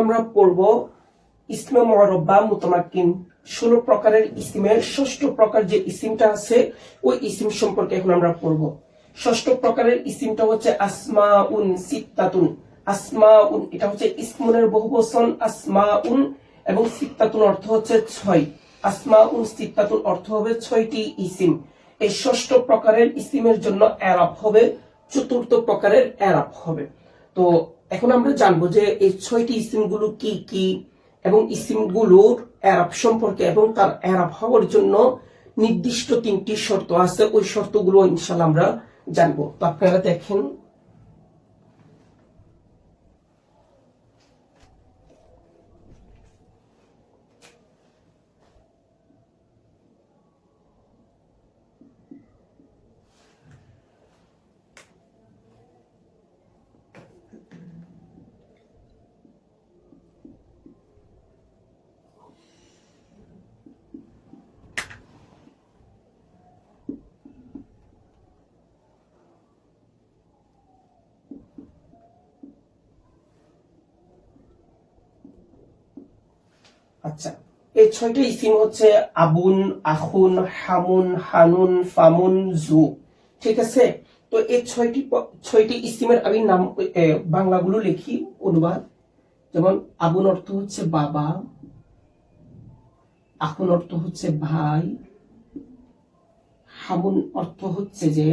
আমরা পড়ব ইসমে মুআররব বা মুতামাক্কিন। 16 প্রকারের ইসিমের ষষ্ঠ প্রকার যে ইসিমটা আছে ওই ইসিম সম্পর্কে এখন আমরা পড়ব। ষষ্ঠ প্রকারের ইসিমটা হচ্ছে আসমাউন সিত্তাতুন। আসমাউন এটা হচ্ছে ইসমুনের বহুবচন আসমাউন, এবং সিত্তাতুন অর্থ হচ্ছে 6। আসমাউন সিত্তাতুন অর্থ হবে 6টি ইসিম। এই ষষ্ঠ প্রকারের ইসিমের জন্য এরাব হবে, চতুর্থ প্রকারের এরাব হবে। তো এখন আমরা জানবো যে এই 6টি ইসিমগুলো কি কি, এবং ইসিমগুলোর এরাব সম্পর্কে, এবং তার এরাব হওয়ার জন্য নির্দিষ্ট 3টি শর্ত আছে। ওই শর্তগুলো ইনশাআল্লাহ আমরা জানবো। তো আপনারা দেখেন, আচ্ছা, এই 6টি ইসিম হচ্ছে আবুন, আখুন, হামুন, হানুন, ফামুন, জু। ঠিক আছে। তো এই 6টি ইসিমের আমি নাম বাংলাগুলো লিখি, অনুবাদ। যেমন আবুন অর্থ হচ্ছে বাবা, আখুন অর্থ হচ্ছে ভাই, হামুন অর্থ হচ্ছে যে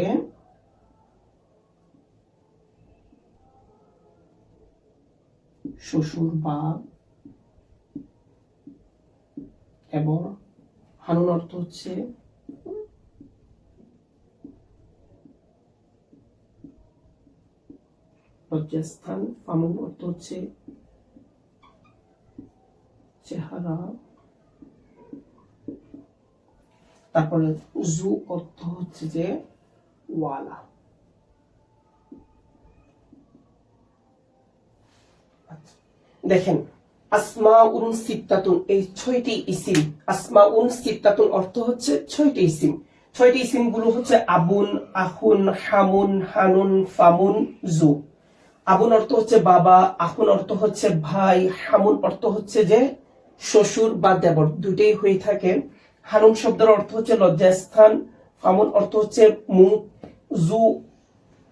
শ্বশুর বা, এবং হানুন অর্থ হচ্ছে লজ্জাস্থান, ফামুন অর্থ হচ্ছে চেহারা, তারপরে জু অর্থ হচ্ছে যে ওয়ালা। দেখেন, আসমাউন সিত্তাতুন, এই 6টি ইসিম। আসমাউন সিত্তাতুন অর্থ হচ্ছে 6টি ইসিম। 6টি ইসিম গুলো হচ্ছে আবুন, আখুন, হামুন, হানুন, ফামুন, জু। আবুন অর্থ হচ্ছে বাবা, আখুন অর্থ হচ্ছে ভাই, হামুন অর্থ হচ্ছে যে শ্বশুর বা দেবর, দুইটাই হয়ে থাকে। হানুন শব্দের অর্থ হচ্ছে লজ্জাস্থান, ফামুন অর্থ হচ্ছে মুখ, জু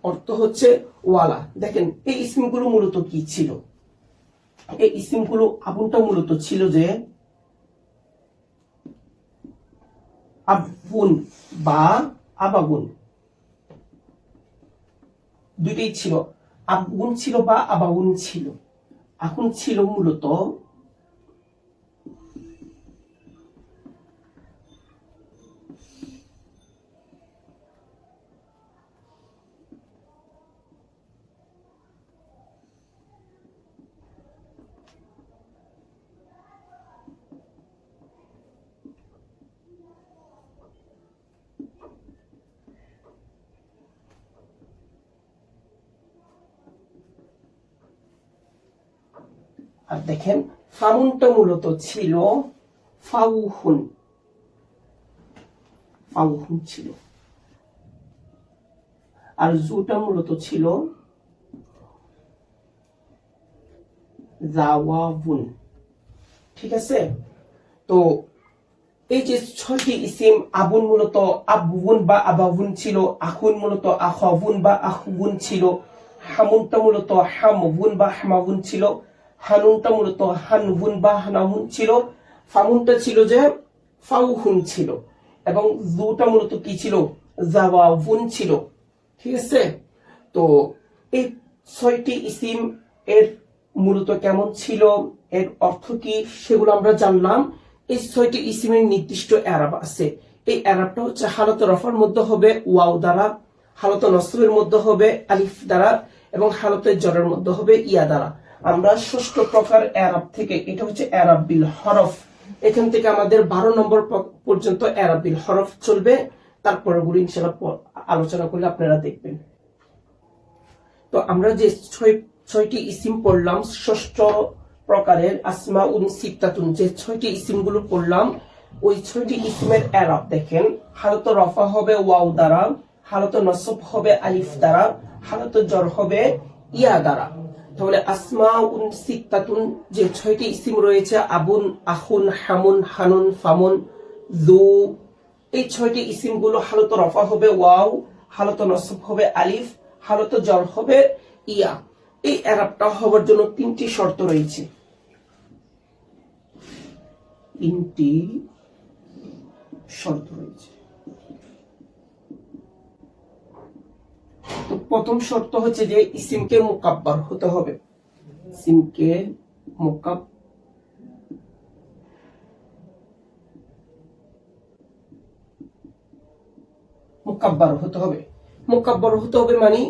অর্থ হচ্ছে ওয়ালা। দেখেন, এই ইসিমগুলো মূলত কি ছিল? এই ইসিমগুলো, আবুনটা মূলত ছিল যে আবুন বা আবাগুন, দুইটাই ছিল। আবগুন ছিল বা আবাগুন ছিল। আখুন ছিল মূলত আর দেখেন, ফামুনটা মূলত ছিল ফাউহুন, ফাউহুন ছিল। আর জুটা মূলত ছিল জাওয়াবুন। ঠিক আছে। তো এই যে 6টি ইসিম, আবুন মূলত আবুন বা আবাবুন ছিল, আখুন মূলত আখাবুন বা আখবুন ছিল, হামুনটা মূলত হামবুন বা হামাবুন ছিল, হানুনটা মূলত হানবুন বা হানাবুন ছিল, ফামুনটা ছিল যে ফাউহুন ছিল, এবং জুটা মূলত কি ছিল? জাওয়াবুন ছিল। ঠিক আছে। তো এই 6টি ইসিম এর মূলত কেমন ছিল, এর অর্থ কি, সেগুলো আমরা জানলাম। এই 6টি ইসিমের নির্দিষ্ট এরাব আছে। এই এরাবটা হচ্ছে হালতে রফার মধ্যে হবে ওয়াও দ্বারা, হালতে নসবের মধ্যে হবে আলিফ দ্বারা, এবং হালতে জরের মধ্যে হবে ইয়া দ্বারা। আমরা 6ষ্ঠ প্রকার এরাব থেকে, এটা হচ্ছে এরাব বিল হরফ, এখান থেকে আমাদের 12 নম্বর পর্যন্ত এরাব বিল হরফ চলবে। তারপরে গুলো ইনশাআল্লাহ আলোচনা করলে আপনারা দেখবেন। তো আমরা যে 6টি ইসিম পড়লাম, 6ষ্ঠ প্রকারের আসমাউন সিত্তাতুন, যে 6টি ইসিম গুলো পড়লাম, ওই 6টি ইসিমের এরাব দেখেন। হালত রফা হবে ওয়াও দ্বারা, হালত নসব হবে আলিফ দ্বারা, হালত জর হবে ইয়া দ্বারা। তাহলে আসমাউন সিত্তাতুন যে 6টি ইসিম রয়েছে আবুন, আখুন, হামুন, হানুন, ফামুন, যু, এই 6টি ইসিম গুলো হালত রফা হবে ওয়াও, হালত নসব হবে আলিফ, হালত জর হবে ইয়া। এই এরাবটা হওয়ার জন্য 3টি শর্ত রয়েছে, 3টি শর্ত রয়েছে। তো প্রথম শর্ত হচ্ছে যে ইসিমকে মুকাব্বার হতে হবে, ইসিমকে মুকাব্বার হতে হবে। মুকাব্বার হতে হবে মানে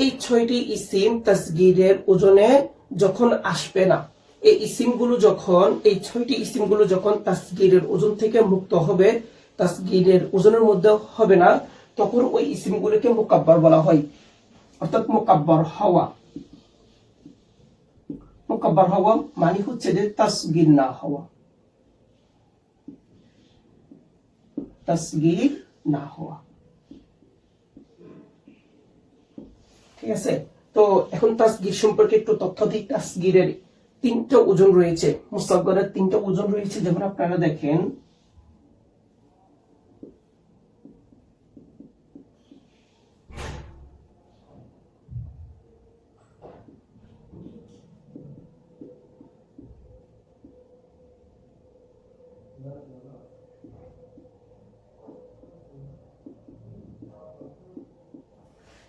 এই 6টি ইসিম তাসগীরের ওজনে যখন আসবে না, এই ইসিমগুলো যখন, এই 6টি ইসিমগুলো যখন তাসগীরের ওজন থেকে মুক্ত হবে, তাসগীরের ওজনের মধ্যে হবে না, তখন ওই ইসিমগুলোকে মুকাব্বার বলা হয়, অর্থাৎ মুকাব্বার হওয়া। মুকাব্বার হওয়া মানে হচ্ছে যে তাসগীর না হওয়া, তাসগীর না হওয়া। ঠিক আছে, তো এখন তাসগীর সম্পর্কে একটু তথ্য দিই। তাসগীরের 3টা ওজন রয়েছে, মুসাগগারের 3টা ওজন রয়েছে, যেমন আপনারা দেখেন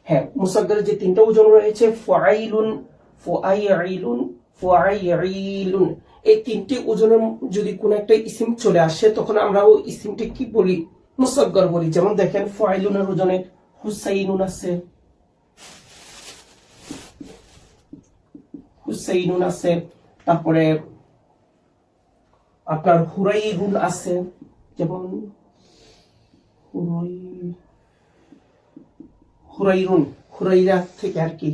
হ্যাঁ, মুসাগগারের যে 3টা ওজন রয়েছে ফাইলুন, ফাইলুন, ফাইলুন, এই 3টি ওজনের যদি কোন একটা ইসিম চলে আসে তখন আমরা ওই ইসিমটি কি বলি, মুসাগগার বলি। যেমন দেখেন ফাইলুনের ওজনে হুসাইনুন আছে, হুসাইনুন আছে, তারপরে আপনার হুরাইরুন আছে, যেমন হুরাইরুন, হুরাইরা থেকে আর কি,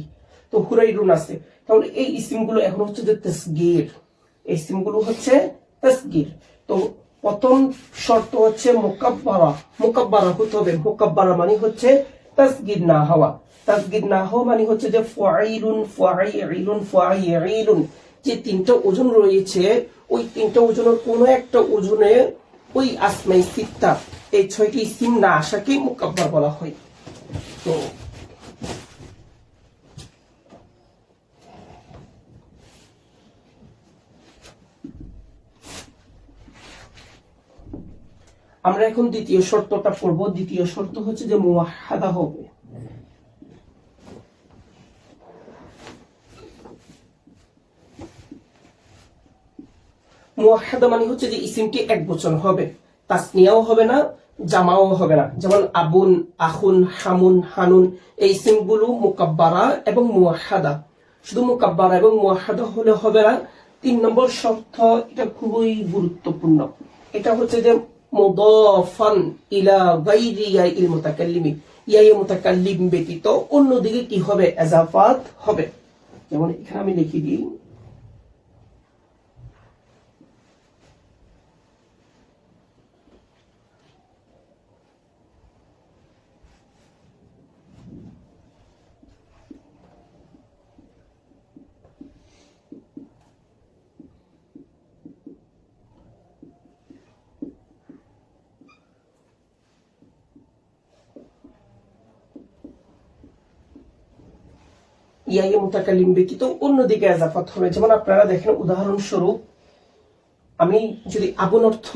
তো হুরাইরুন আছে। তাহলে এই ইসিমগুলো এখন হচ্ছে যে তাসগীর, এই ইসিমগুলো হচ্ছে তাসগীর। তো প্রথম শর্ত হচ্ছে মুকাব্বারা, মুকাব্বারা হতে হবে। মুকাব্বারা মানে হচ্ছে তাসগীর না হওয়া, তাসগীর না হওয়া মানে হচ্ছে যে ফাইলুন, ফাইলুন, ফাইলুন, যে 3টা ওজন রয়েছে ওই 3টা ওজনের কোন একটা ওজনে ওই আসমাই সিত্তা, এই 6টি ইসিম না আসাকে মুকাব্বার বলা হয়। তো আমরা এখন দ্বিতীয় শর্তটা পড়ব। দ্বিতীয় শর্ত হচ্ছে যে মুওয়াহহাদা হবে। মুওয়াহহাদা মানে হচ্ছে যে ইসিমটি একবচন হবে, তাসনিয়াও হবে না, জামাও হবে না। যেমন আবুন, আখুন, হামুন, হানুন, এই ইসিমগুলো মুকাব্বারা এবং মুওয়াহহাদা। শুধু মুকাব্বারা এবং মুওয়াহহাদা হলে হবে না। 3 নম্বর শর্ত, এটা খুবই গুরুত্বপূর্ণ, এটা হচ্ছে যে মুদাফান ইলা গায়রি ইয়াইল মুতাকাল্লিমি, ইয়ায়ে মুতাকাল্লিম ব্যতীত অন্যদিকে কি হবে, ইজাফাত হবে। যেমন এখানে আমি লিখে দিই ইয়ায়ে মুতাকাল্লিম ব্যতীত অন্যদিকে ইজাফাত হবে। যেমন আপনারা দেখেন, উদাহরণস্বরূপ আমি যদি আবুন অর্থ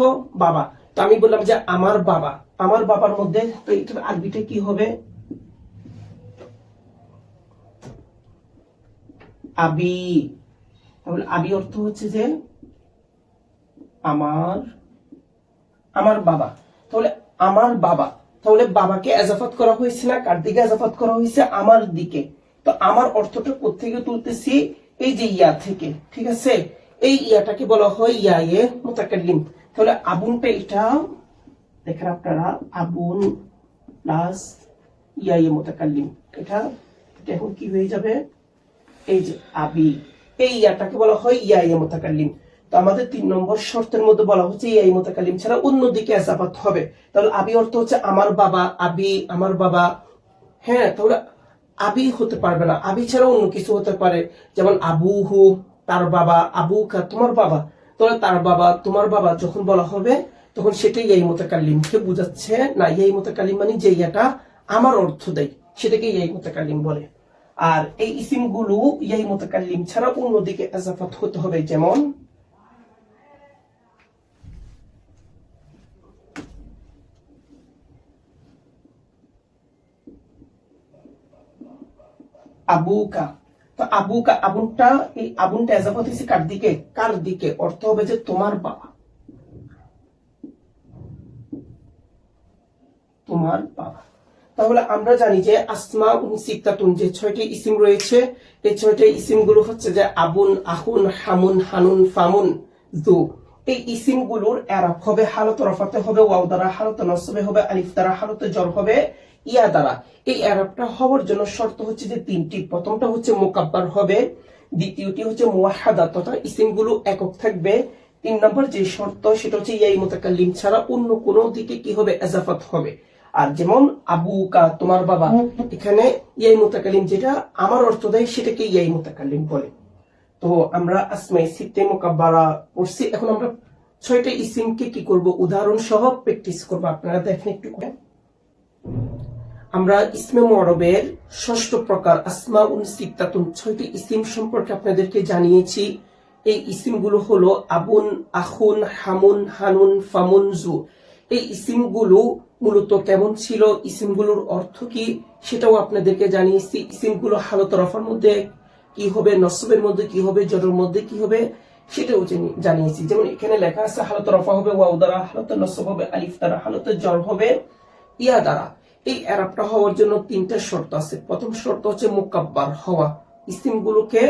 বাবা, তো আমি বললাম যে আমার বাবা, আমার বাবার মধ্যে, তো এটার আরবিটা কি হবে, আবি। তাহলে আবি অর্থ হচ্ছে যে আমার, আমার বাবা। তাহলে আমার বাবা, তাহলে বাবাকে ইজাফাত করা হয়েছে না, কার দিকে ইজাফাত করা হয়েছে, আমার দিকে। তো আমার অর্থটা কোত্থেকে তুলতেছি, এই যে ইয়া থেকে। ঠিক আছে, এই ইয়াটাকে বলা হয় ইয়ায়ে মুতাকাল্লিম। তাহলে আবুনটা এটা দেখেন আপনারা, আবুন প্লাস ইয়ায়ে মুতাকাল্লিম, এটা এখন কি হয়ে যাবে, এই যে আবি, এই ইয়াটাকে বলা হয় ইয়ায়ে মুতাকাল্লিম। তো আমাদের 3 নম্বর শর্তের মধ্যে বলা হচ্ছে ইয়ায়ে মুতাকাল্লিম ছাড়া অন্যদিকে ইজাফাত হবে। তাহলে আবি অর্থ হচ্ছে আমার বাবা, আবি আমার বাবা। হ্যাঁ, তাহলে আবি হতে পারবে না, আবি ছাড়া অন্য কিছু হতে পারে, যেমন আবুহু তার বাবা, আবুকা তোমার বাবা। তাহলে তার বাবা তোমার বাবা যখন বলা হবে তখন সেটাই ইয়াই মুতাকাল্লিমকে বুঝাচ্ছে না। ইয়াই মুতাকাল্লিম মানে যে ইয়াটা আমার অর্থ দেয় সেটাকে ইয়াই মুতাকাল্লিম বলে। আর এই ইসিমগুলো ইয়াই মুতাকাল্লিম ছাড়া অন্যদিকে ইজাফাত হতে হবে, যেমন আবুকা। তো আবুকা, আবুনটা, এই আবুনটা ইজাফাত হয়েছে কার দিকে? কার দিকে? অর্থ হবে যে তোমার বাবা, তোমার বাবা। তাহলে আমরা জানি যে আসমা সিত্তাতুন, যে 6টি ইসিম রয়েছে, এই 6টি ইসিম গুলো হচ্ছে যে আবুন, আহুন, হামুন, হানুন, ফামুন, যু। এই ইসিম গুলোর এরাব হবে হালত রফাতে হবে ওয়াও দ্বারা, হালত নসবে হবে আলিফ দ্বারা, হালতে জর হবে ইয়া দ্বারা। এই এরাবটা হওয়ার জন্য শর্ত হচ্ছে যে 3টি। প্রথমটা হচ্ছে মুকাব্বার হবে, দ্বিতীয়টি হচ্ছে মুওয়াহহাদা তথা ইসিম গুলো একক থাকবে, 3 নম্বর যে শর্ত সেটা হচ্ছে ইয়াই মুতাকাল্লিম ছাড়া অন্য কোনো দিকে কি হবে? ইজাফাত হবে। আর যেমন আবুকা তোমার বাবা, এখানে ইয়াই মুতাকাল্লিম যেটা আমার অর্থ দেয় সেটাকে ইয়াই মুতাকাল্লিম বলে। তো আমরা আসমায়ে সিত্তে মুকাব্বারা পড়ছি, এখন আমরা 6টা ইসিমকে কি করব? উদাহরণ সহ প্র্যাকটিস করব। আপনারা দেখেন একটু করে। আমরা ইসমে মুআরবের 6ষ্ঠ প্রকার আসমাউন সিত্তাতুন 6টি ইসিম সম্পর্কে আপনাদেরকে জানিয়েছি। এই ইসিমগুলো হলো আবুন, আখুন, হামুন, হানুন, ফামুন, যু। এই ইসিমগুলো মূলত কেমন ছিল, ইসিমগুলোর অর্থ কি সেটাও আপনাদেরকে জানিয়েছি। ইসিমগুলো হালত রফার মধ্যে কি হবে, নসবের মধ্যে কি হবে, জরের মধ্যে কি হবে সেটাও জানিয়েছি। যেমন এখানে লেখা আছে হালত রফা হবে ওয়াও দ্বারা, হালত নসব হবে আলিফ দ্বারা, হালত জর হবে ইয়া দ্বারা। এই এরাবটা হওয়ার জন্য 3টা শর্ত আছে। প্রথম শর্ত হচ্ছে মুকাব্বার হওয়া, ইসিমগুলোকে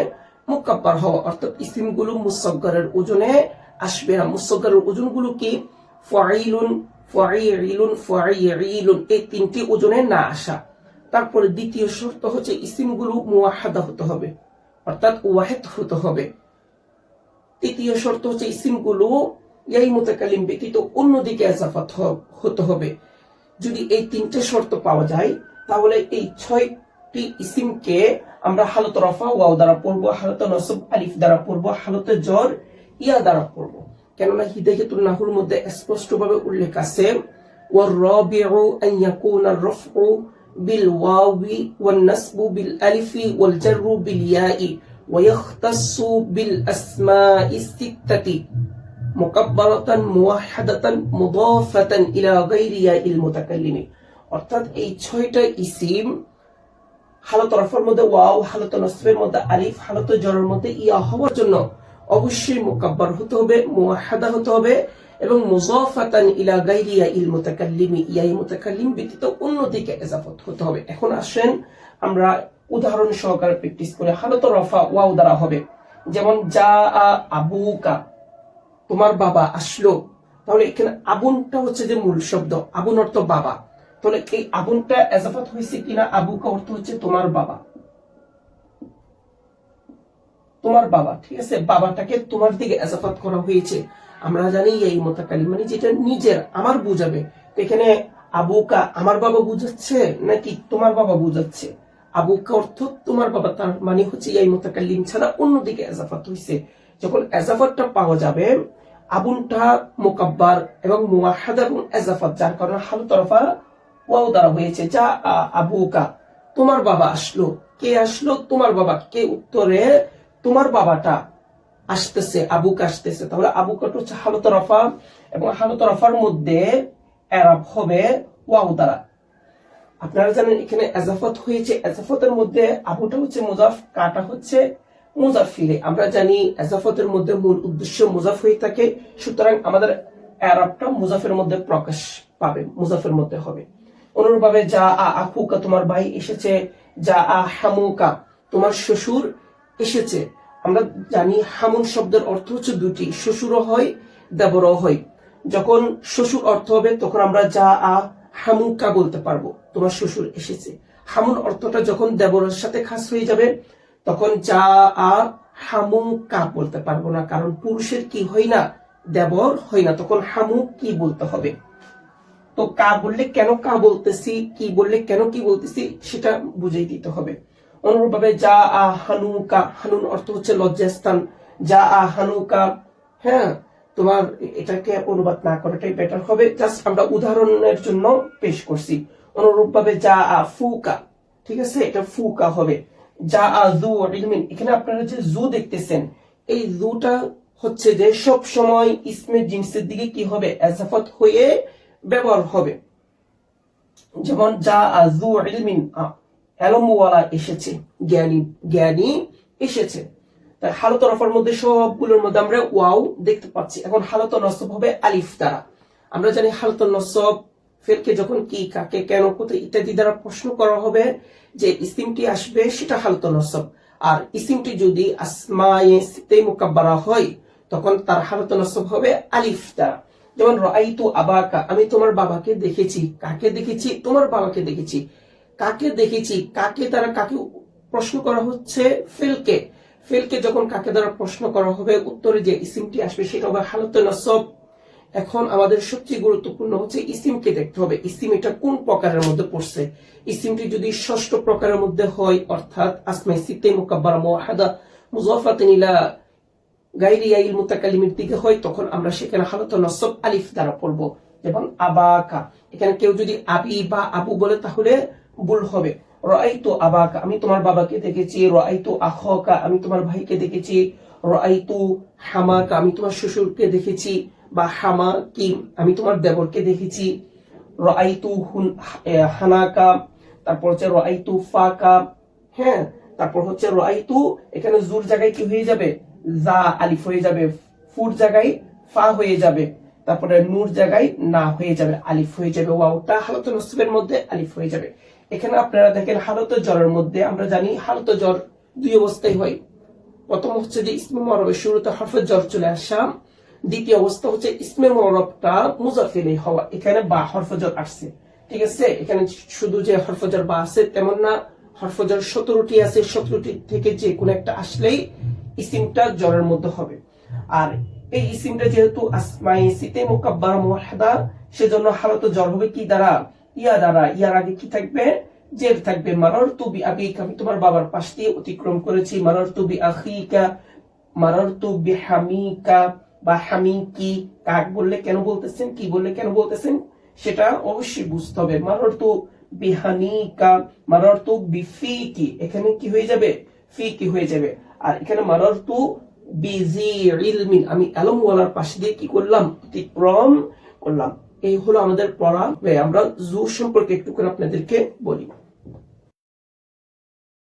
মুকাব্বার হওয়া, অর্থাৎ ইসিমগুলো মুসাগগারের ওজনে আসবে না। মুসাগগারের ওজনগুলো কি? ফাইলুন, ফাইলুন, ফাইলুন, এই 3টি ওজনে না আসা। তারপরে দ্বিতীয় শর্ত হচ্ছে ইসিমগুলো মুওয়াহহাদা হতে হবে, অর্থাৎ ওয়াহিদ হতে হবে। তৃতীয় শর্ত হচ্ছে ইসিমগুলো ইয়াই মুতাকাল্লিম ব্যতীত অন্যদিকে ইজাফাত হতে হবে। যদি এই 3টে শর্ত পাওয়া যায় তাহলে এই 6টি ইসিমকে আমরা হালত রফা ওয়াও দ্বারা পড়বো, হালত নসব আলিফ দ্বারা পড়বো, হালতে জর ইয়া দ্বারা পড়বো। কেননা হিদায়াতুন নাহুর মধ্যে স্পষ্টভাবে উল্লেখ আছে ওয়ার-রাবিউ আন ইয়াকুনা আর-রাফউ বিল ওয়াwi ওয়ান নাসবু বিল আলিফি ওয়াল জাররু বিল ইয়াই ওয়া ইয়াখতাসসু বিল আসমাইস সিত্তাতি মুকাব্বারাতান মুওয়াহহাদাতান মুদাফাতান ইলা গায়রি ইয়াইল মুতাকাল্লিম। অর্থাৎ এই 6টা ইসিম হালত রফার মধ্যে ওয়াও, হালত নসবের মধ্যে আলিফ, হালত জরের মধ্যে ইয়া হওয়ার জন্য অবশ্যই মুকাব্বার হতে হবে, মুওয়াহহাদা হতে হবে এবং মুদাফাতান ইলা গায়রি ইয়াইল মুতাকাল্লিম, ইয়াই মুতাকাল্লিম ব্যতীত অন্যদিকে ইজাফাত হতে হবে। এখন আসেন আমরা উদাহরণ সহকারে প্র্যাকটিস করি। হালত রফা ওয়াও দ্বারা হবে, যেমন জা আবুকা তোমার বাবা আসলো। তাহলে এখানে আবুনটা হচ্ছে যে মূল শব্দ, আবুন অর্থ বাবা। তাহলে এই আবুনটা ইজাফাত হয়েছে কিনা? আবুকা অর্থ হচ্ছে তোমার বাবা, তোমার বাবা, ঠিক আছে। বাবাটাকে তোমার দিকে ইজাফাত করা হয়েছে। আমরা জানি এই মুতাকাল্লিম মানে যেটা নিজের আমার বুঝাবে। তো এখানে আবুকা আমার বাবা বুঝাচ্ছে নাকি তোমার বাবা বুঝাচ্ছে? আবুকা অর্থ তোমার বাবা, তার মানে হচ্ছে এই মুতাকাল্লিম ছাড়া অন্যদিকে ইজাফাত হয়েছে। যখন ইজাফাতটা পাওয়া যাবে, আবুনটা মুকাব্বার এবং মুওয়াহহাদা এবং ইজাফাত, যার কারণে হালত রফা ওয়াও দ্বারা হয়েছে। যা আবুকা তোমার বাবা আসলো। কে আসলো? তোমার বাবা। কে? উত্তরে তোমার বাবাটা আসতেছে, আবুকা আসতেছে। তাহলে আবুকাটা হচ্ছে হালত রফা এবং হালত রফার মধ্যে এরাব হবে ওয়াও দ্বারা। আপনারা জানেন এখানে ইজাফাত হয়েছে, ইজাফাতের মধ্যে আবুটা হচ্ছে মুজাফ, কাটা হচ্ছে মুজাফ ইলাইহি। আমরা জানি ইজাফাতের মধ্যে মূল উদ্দেশ্য মুজাফ হয়ে থাকে, সুতরাং আমাদের এরাবটা মুজাফের মধ্যে প্রকাশ পাবে, মুজাফের মধ্যে হবে। অনুরূপভাবে যা আখুকা তোমার ভাই এসেছে, যা হামুকা তোমার শ্বশুর এসেছে। আমরা জানি হামুন শব্দের অর্থ হচ্ছে দুটি, শ্বশুরও হয় দেবরও হয়। যখন শ্বশুর অর্থ হবে তখন আমরা যা হামুকা বলতে পারবো, তোমার শ্বশুর এসেছে। হামুন অর্থটা যখন দেবরের সাথে খাস হয়ে যাবে তখন যা হামুকা বলতে পারবো না, কারণ পুরুষের কি হয় না? দেবর হয় না, তখন হামু কি বলতে হবে। তো তো কা বললে কেন কা বলতেছি, কি বললে কেন কি বলতেছি সেটা বুঝাই দিতে হবে। অনুরূপভাবে যা আ হানুকা, হানুন অর্থ হচ্ছে লজ্জাস্থান, যা আ হানুকা। হ্যাঁ, তোমার এটাকে অনুবাদ না করাটাই বেটার হবে, জাস্ট আমরা উদাহরণের জন্য পেশ করছি। অনুরূপভাবে যা আ ফুকা, ঠিক আছে, এটা ফুকা হবে। যা আ জু ইলমিন, এখানে আপনারা যে জু দেখতেছেন, এই জুটা হচ্ছে যে সব সময় ইসমে জিন্সের দিকে কি হবে, এজাফত হয়ে ব্যবহার হবে। যেমন যা আ জু ইলমিন, এলমওয়ালা এসেছে, জ্ঞানী জ্ঞানী এসেছে। তাই হালত রফার মধ্যে সবগুলোর মধ্যে আমরা ওয়াও দেখতে পাচ্ছি। এখন হালত নসব হবে আলিফ দ্বারা। আমরা জানি হালত নসব ফেলকে যখন কি, কাকে, কেন, কোথায় ইত্যাদি দ্বারা প্রশ্ন করা হবে, যে ইসিমটি আসবে সেটা হালত নসব। আর ইসিমটি যদি আসমায়ে সিতে মুকাব্বারা হয় তখন তার হালত নসব হবে আলিফ দ্বারা। যেমন রাআইতু আবাকা, আমি তোমার বাবাকে দেখেছি। কাকে দেখেছি? তোমার বাবাকে দেখেছি। কাকে দেখেছি, কাকে দ্বারা কাকে প্রশ্ন করা হচ্ছে? ফেলকে। ফেলকে যখন কাকে দ্বারা প্রশ্ন করা হবে, উত্তরে যে ইসিমটি আসবে সেটা হবে হালত নসব। এখন আমাদের সবচেয়ে গুরুত্বপূর্ণ হচ্ছে ইসিমকে দেখতে হবে, ইসিম এটা কোন প্রকারের মধ্যে পড়ছে। ইসিমটি যদি ষষ্ঠ প্রকারের মধ্যে হয়, অর্থাৎ আসমাই সিতে মুকাব্বারা মুওয়াহহাদা মুযাফাতান ইলা গায়রি ইয়াইল মুতাকাল্লিমের দিকে হয়, তখন আমরা সেখানে হালত নসব আলিফ দ্বারা পড়বো। যেমন আবাকা, এখানে কেউ যদি আবি বা আবু বলে তাহলে ভুল হবে। রাআইতু আবাকা, আমি তোমার বাবাকে দেখেছি। রাআইতু আখাকা, আমি তোমার ভাইকে দেখেছি। রাআইতু হামাকা, আমি তোমার শ্বশুরকে দেখেছি, বা হামাকি, আমি তোমার দেবরকে দেখেছি। রাআইতু হানাকা, তারপর হচ্ছে রাআইতু ফাকা। হ্যাঁ, তারপর হচ্ছে রাআইতু, এখানে জুর জায়গায় কি হয়ে যাবে, জা আলিফ হয়ে যাবে। ফুর জায়গায় ফা হয়ে যাবে। তারপরে নূর জায়গায় না হয়ে যাবে, আলিফ হয়ে যাবে। ওয়াওটা হালত নসবের মধ্যে আলিফ হয়ে যাবে। এখানে আপনারা দেখেন হালত জ্বরের মধ্যে আমরা জানি হালত জ্বর দুই অবস্থায় হয়। প্রথম হচ্ছে যে ইসমে মুআররবের শুরুতে হরফে জ্বর চলে আসা। দ্বিতীয় অবস্থা হচ্ছে ইসমে মুআররবটা মুজাফ ইলাইহি হওয়া, এখানে বা হরফে জ্বর আসছে। ঠিক আছে, এখানে শুধু যে হরফে জ্বর বা আছে তেমন না, হরফে জ্বর 17টি আছে, 17টি থেকে যে কোনো একটা আসলেই ইসিমটা জ্বরের মধ্যে হবে। আর এই ইসিমটা যেহেতু আসমায়ে সিতে মুকাব্বারা মুওয়াহহাদা, সেজন্য হালত জ্বর হবে কি দ্বারা, ইয়া দ্বারা। ইয়ার আগে কি থাকবে, জের থাকবে। মারারতু বি আবিকা, আমি তোমার বাবার পাশ দিয়ে অতিক্রম করেছি। মারারতু বি আখিকা, মারারতু বি হামিকা বা হামিকি। কাক বললে কেন বলতেছেন, কি বললে কেন বলতেছেন সেটা অবশ্যই বুঝতে হবে। মারারতু বি হানিকা, মারারতু বি ফিকি, এখানে কি হয়ে যাবে, ফিকি হয়ে যাবে। আর এখানে মারারতু বিজি ইলমিন, আমি আলমওয়ালার পাশ দিয়ে কি করলাম, অতিক্রম করলাম। এই হলো আমাদের পড়া। আমরা জু সম্পর্কে একটু করে আপনাদেরকে বলি।